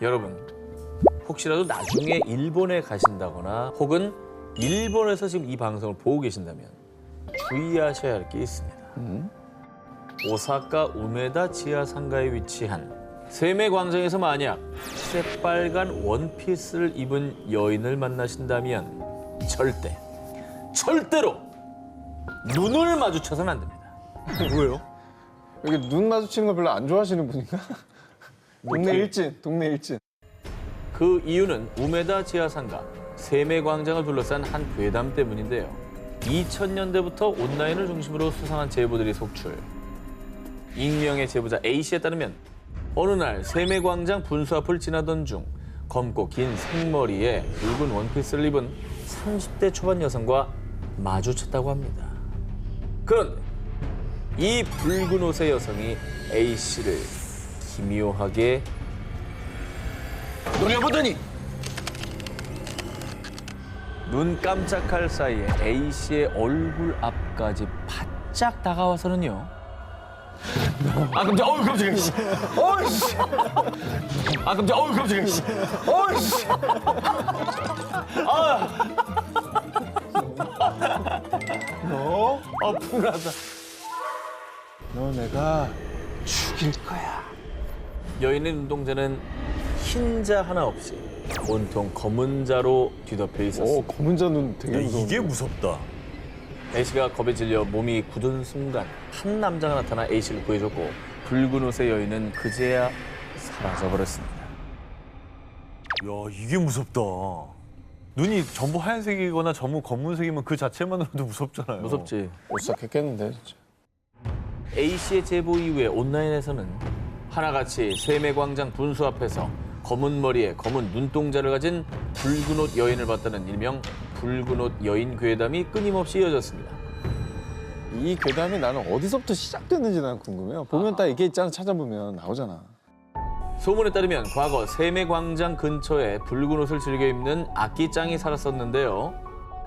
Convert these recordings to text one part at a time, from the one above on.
여러분, 혹시라도 나중에 일본에 가신다거나 혹은 일본에서 지금 이 방송을 보고 계신다면 주의하셔야 할 게 있습니다. 오사카 우메다 지하상가에 위치한 세메광장에서 만약 새빨간 원피스를 입은 여인을 만나신다면 절대로 눈을 마주쳐서는 안 됩니다. 왜요? 여기 눈 마주치는 거 별로 안 좋아하시는 분인가? 동네 일진. 그 이유는 우메다 지하상가 세메광장을 둘러싼 한 괴담 때문인데요. 2000년대부터 온라인을 중심으로 수상한 제보들이 속출. 익명의 제보자 A씨에 따르면 어느 날 세메광장 분수 앞을 지나던 중 검고 긴 생머리에 붉은 원피스를 입은 30대 초반 여성과 마주쳤다고 합니다. 그런데 이 붉은 옷의 여성이 A씨를 기묘하게 노려보더니 눈 깜짝할 사이에 A씨의 얼굴 앞까지 바짝 다가와서는요. 아 깜짝, 어우 깜짝이야. 어이씨. 아 깜짝, 어우 깜짝이야. 어이씨. 너 분하다. 내가 죽일 거야. 여인의 눈동자는 흰자 하나 없이 온통 검은 자로 뒤덮여 있었습니다. 검은 자는 되게 무서워. 이게 무섭다. A씨가 겁에 질려 몸이 굳은 순간 한 남자가 나타나 A씨를 구해줬고 붉은 옷의 여인은 그제야 사라져버렸습니다. 야, 이게 무섭다. 눈이 전부 하얀색이거나 전부 검은색이면 그 자체만으로도 무섭잖아요. 무섭지. 오싹했겠는데 진짜. A씨의 제보 이후에 온라인에서는 하나같이 세메광장 분수 앞에서 검은 머리에 검은 눈동자를 가진 붉은 옷 여인을 봤다는 일명 붉은 옷 여인 괴담이 끊임없이 이어졌습니다. 이 괴담이 나는 어디서부터 시작됐는지 난 궁금해요. 보면 딱 이게 있잖아. 찾아보면 나오잖아. 소문에 따르면 과거 세메광장 근처에 붉은 옷을 즐겨 입는 아끼짱이 살았었는데요.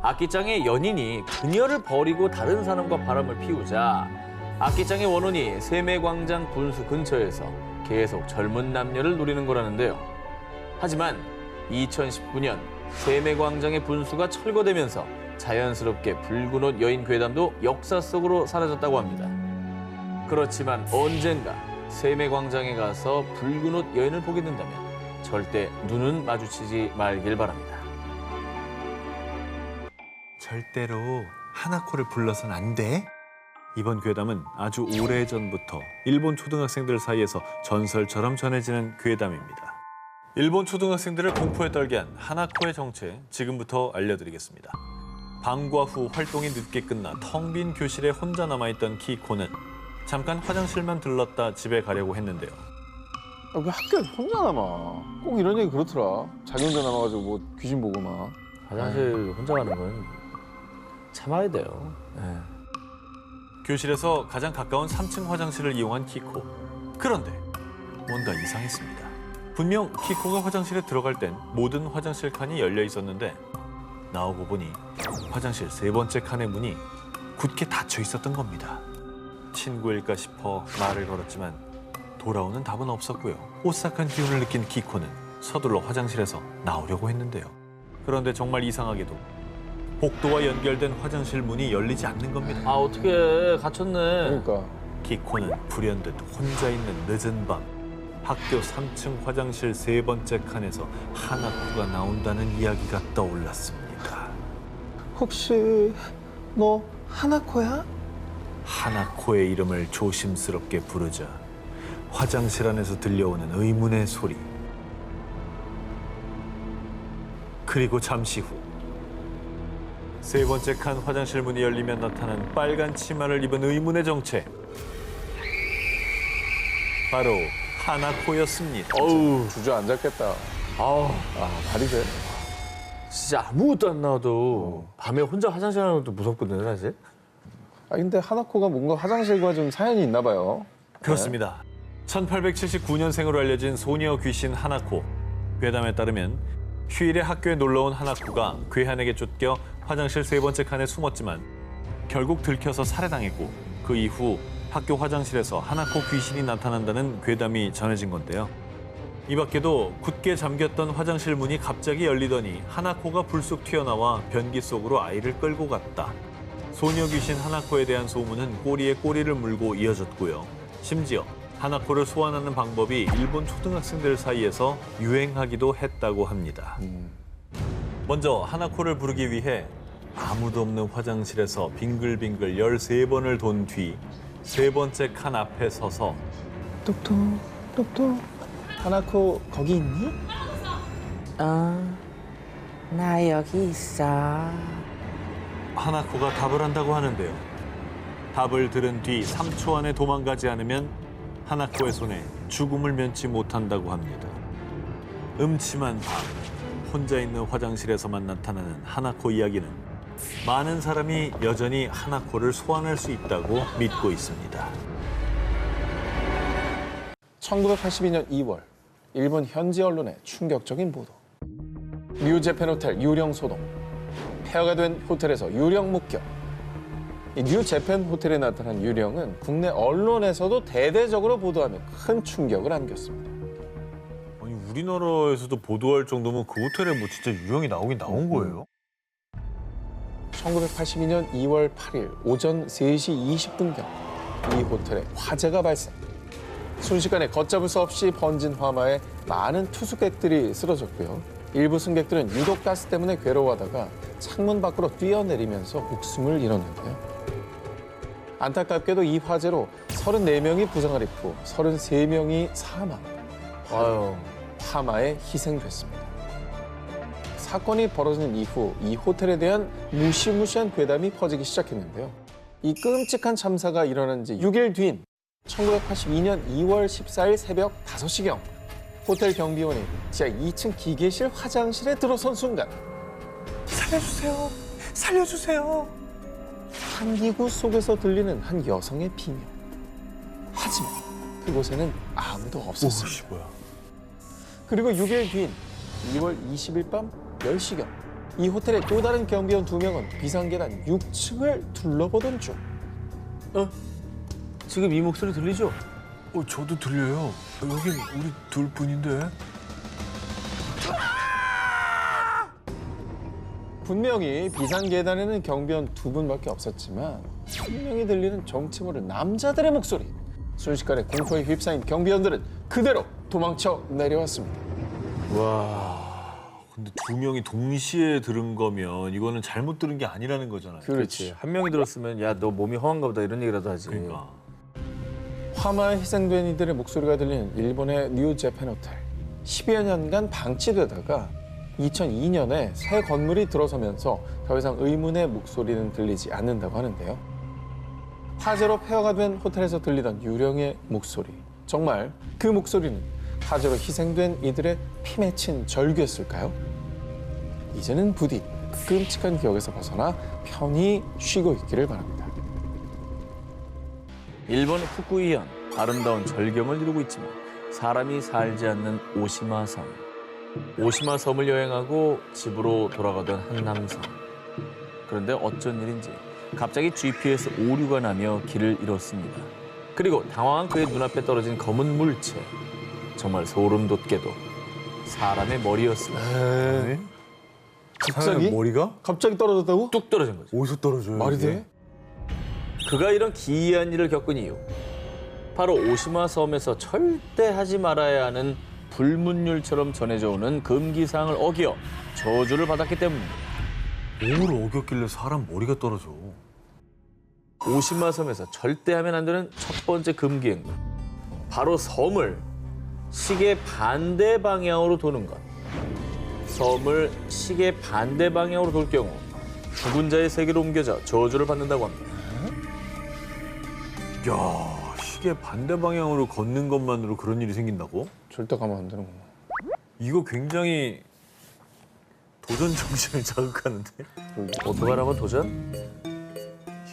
아끼짱의 연인이 그녀를 버리고 다른 사람과 바람을 피우자 아끼짱의 원혼이 세메광장 분수 근처에서 계속 젊은 남녀를 노리는 거라는데요. 하지만 2019년 세메광장의 분수가 철거되면서 자연스럽게 붉은 옷 여인 괴담도 역사 속으로 사라졌다고 합니다. 그렇지만 언젠가 세메광장에 가서 붉은 옷 여인을 보게 된다면 절대 눈은 마주치지 말길 바랍니다. 절대로 하나코를 불러서는 안 돼. 이번 괴담은 아주 오래전부터 일본 초등학생들 사이에서 전설처럼 전해지는 괴담입니다. 일본 초등학생들을 공포에 떨게 한 하나코의 정체 지금부터 알려드리겠습니다. 방과 후 활동이 늦게 끝나 텅 빈 교실에 혼자 남아있던 키코는 잠깐 화장실만 들렀다 집에 가려고 했는데요. 왜 학교에 혼자 남아? 꼭 이런 얘기 그렇더라. 자기 혼자 남아가지고 뭐 귀신 보고 막. 화장실 혼자 가는 건 참아야 돼요. 네. 교실에서 가장 가까운 3층 화장실을 이용한 키코. 그런데 뭔가 이상했습니다. 분명 키코가 화장실에 들어갈 땐 모든 화장실 칸이 열려 있었는데 나오고 보니 화장실 세 번째 칸의 문이 굳게 닫혀 있었던 겁니다. 친구일까 싶어 말을 걸었지만 돌아오는 답은 없었고요. 오싹한 기운을 느낀 키코는 서둘러 화장실에서 나오려고 했는데요. 그런데 정말 이상하게도 복도와 연결된 화장실 문이 열리지 않는 겁니다. 아 어떻게 갇혔네. 그러니까. 키코는 불현듯 혼자 있는 늦은 밤 학교 3층 화장실 세 번째 칸에서 하나코가 나온다는 이야기가 떠올랐습니다. 혹시 너 하나코야? 하나코의 이름을 조심스럽게 부르자 화장실 안에서 들려오는 의문의 소리. 그리고 잠시 후 세 번째 칸 화장실 문이 열리면 나타난 빨간 치마를 입은 의문의 정체. 바로 하나코였습니다. 어우, 주저앉았겠다. 아우, 말이 돼. 진짜 아무것도 안 나와도 밤에 혼자 화장실 가는 것도 무섭거든요, 사실. 근데 하나코가 뭔가 화장실과 좀 사연이 있나 봐요. 그렇습니다. 1879년생으로 알려진 소녀 귀신 하나코. 괴담에 따르면 휴일에 학교에 놀러온 하나코가 괴한에게 쫓겨 화장실 세 번째 칸에 숨었지만 결국 들켜서 살해당했고 그 이후 학교 화장실에서 하나코 귀신이 나타난다는 괴담이 전해진 건데요. 이 밖에도 굳게 잠겼던 화장실 문이 갑자기 열리더니 하나코가 불쑥 튀어나와 변기 속으로 아이를 끌고 갔다. 소녀 귀신 하나코에 대한 소문은 꼬리에 꼬리를 물고 이어졌고요. 심지어 하나코를 소환하는 방법이 일본 초등학생들 사이에서 유행하기도 했다고 합니다. 먼저 하나코를 부르기 위해 아무도 없는 화장실에서 빙글빙글 13번을 돈 뒤 세 번째 칸 앞에 서서 똑똑 똑똑. 하나코 거기 있니? 나 여기 있어. 하나코가 답을 한다고 하는데요. 답을 들은 뒤 3초 안에 도망가지 않으면 하나코의 손에 죽음을 면치 못한다고 합니다. 음침한 밤, 혼자 있는 화장실에서만 나타나는 하나코 이야기는 많은 사람이 여전히 하나코를 소환할 수 있다고 믿고 있습니다. 1982년 2월 일본 현지 언론의 충격적인 보도. 뉴재팬 호텔 유령 소동. 폐허가 된 호텔에서 유령 목격. 이 뉴재팬 호텔에 나타난 유령은 국내 언론에서도 대대적으로 보도하며 큰 충격을 안겼습니다. 아니 우리나라에서도 보도할 정도면 그 호텔에 뭐 진짜 유령이 나오긴 나온 거예요? 1982년 2월 8일 오전 3시 20분경 이 호텔에 화재가 발생. 순식간에 걷잡을 수 없이 번진 화마에 많은 투숙객들이 쓰러졌고요. 일부 승객들은 유독 가스 때문에 괴로워하다가 창문 밖으로 뛰어내리면서 목숨을 잃었는데요. 안타깝게도 이 화재로 34명이 부상을 입고 33명이 사망, 아유. 화마에 희생됐습니다. 사건이 벌어진 이후 이 호텔에 대한 무시무시한 괴담이 퍼지기 시작했는데요. 이 끔찍한 참사가 일어난 지 6일 뒤인 1982년 2월 14일 새벽 5시경 호텔 경비원이 지하 2층 기계실 화장실에 들어선 순간 살려주세요! 살려주세요! 환기구 속에서 들리는 한 여성의 비명. 하지만 그곳에는 아무도 없었습니다. 뭐야? 그리고 6일 뒤인 2월 20일 밤 10시경 이 호텔의 또 다른 경비원 2명은 비상계단 6층을 둘러보던 중 지금 이 목소리 들리죠? 저도 들려요. 여긴 우리 둘 뿐인데. 분명히 비상계단에는 경비원 2분밖에 없었지만 분명히 들리는 정체 모를 남자들의 목소리. 순식간에 공포에 휩싸인 경비원들은 그대로 도망쳐 내려왔습니다. 근데 두 명이 동시에 들은 거면 이거는 잘못 들은 게 아니라는 거잖아요. 그렇지. 한 명이 들었으면 야 너 몸이 허한가 보다 이런 얘기라도 하지. 그러니까. 화마에 희생된 이들의 목소리가 들리는 일본의 뉴재팬 호텔. 10여 년간 방치되다가 2002년에 새 건물이 들어서면서 더 이상 의문의 목소리는 들리지 않는다고 하는데요. 화재로 폐허가 된 호텔에서 들리던 유령의 목소리. 정말 그 목소리는 화재로 희생된 이들의 피 맺힌 절규였을까요? 이제는 부디 그 끔찍한 기억에서 벗어나 편히 쉬고 있기를 바랍니다. 일본 후쿠이현 아름다운 절경을 이루고 있지만 사람이 살지 않는 오시마 섬. 오시마 섬을 여행하고 집으로 돌아가던 한 남성. 그런데 어쩐 일인지 갑자기 GPS 오류가 나며 길을 잃었습니다. 그리고 당황한 그의 눈앞에 떨어진 검은 물체. 정말 소름 돋게도 사람의 머리였습니다. 네? 갑자기? 머리가 갑자기 떨어졌다고? 뚝 떨어진 거죠. 어디서 떨어져요? 말이 이게? 돼? 그가 이런 기이한 일을 겪은 이유. 바로 오시마 섬에서 절대 하지 말아야 하는 불문율처럼 전해져 오는 금기사항을 어겨 저주를 받았기 때문입니다. 뭘 어겼길래 사람 머리가 떨어져? 오시마 섬에서 절대 하면 안 되는 첫 번째 금기 행동. 바로 섬을 시계 반대 방향으로 도는 것. 섬을 시계 반대 방향으로 돌 경우 죽은 자의 세계로 옮겨져 저주를 받는다고 합니다. 야, 시계 반대 방향으로 걷는 것만으로 그런 일이 생긴다고? 절대 가면 안 되는구나. 이거 굉장히 도전 정신을 자극하는데? 어떡하라고 도전?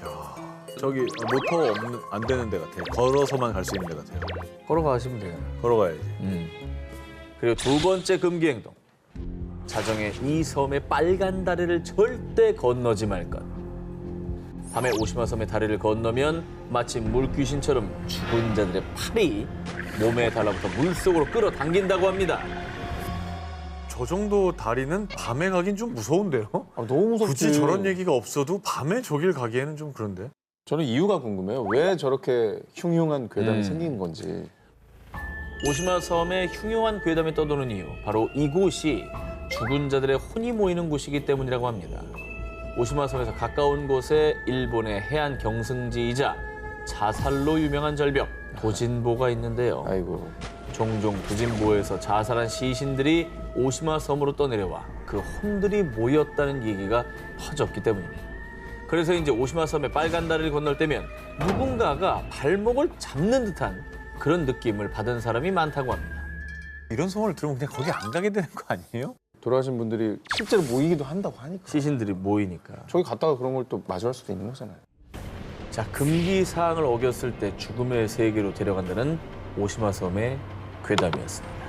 야, 저기 모터 안 되는 데 같아요. 걸어서만 갈 수 있는 데 같아요. 걸어가시면 돼요. 걸어가야지. 그리고 두 번째 금기 행동. 자정에 이 섬의 빨간 다리를 절대 건너지 말 것. 밤에 오시마 섬의 다리를 건너면 마치 물귀신처럼 죽은 자들의 팔이 몸에 달라붙어 물속으로 끌어당긴다고 합니다. 저 정도 다리는 밤에 가긴 좀 무서운데요? 아, 너무 무섭지. 굳이 저런 얘기가 없어도 밤에 저길 가기에는 좀 그런데. 저는 이유가 궁금해요. 왜 저렇게 흉흉한 괴담이 생긴 건지. 오시마 섬에 흉흉한 괴담이 떠도는 이유, 바로 이곳이 죽은 자들의 혼이 모이는 곳이기 때문이라고 합니다. 오시마 섬에서 가까운 곳에 일본의 해안 경승지이자 자살로 유명한 절벽 도진보가 있는데요. 아이고. 종종 도진보에서 자살한 시신들이 오시마 섬으로 떠내려와 그 혼들이 모였다는 얘기가 퍼졌기 때문입니다. 그래서 이제 오시마 섬의 빨간 다리를 건널 때면 누군가가 발목을 잡는 듯한 그런 느낌을 받은 사람이 많다고 합니다. 이런 소문을 들으면 그냥 거기 안 가게 되는 거 아니에요? 돌아가신 분들이 실제로 모이기도 한다고 하니까. 시신들이 모이니까. 저기 갔다가 그런 걸 또 마주할 수도 있는 거잖아요. 자, 금기 사항을 어겼을 때 죽음의 세계로 데려간다는 오시마 섬의 괴담이었습니다.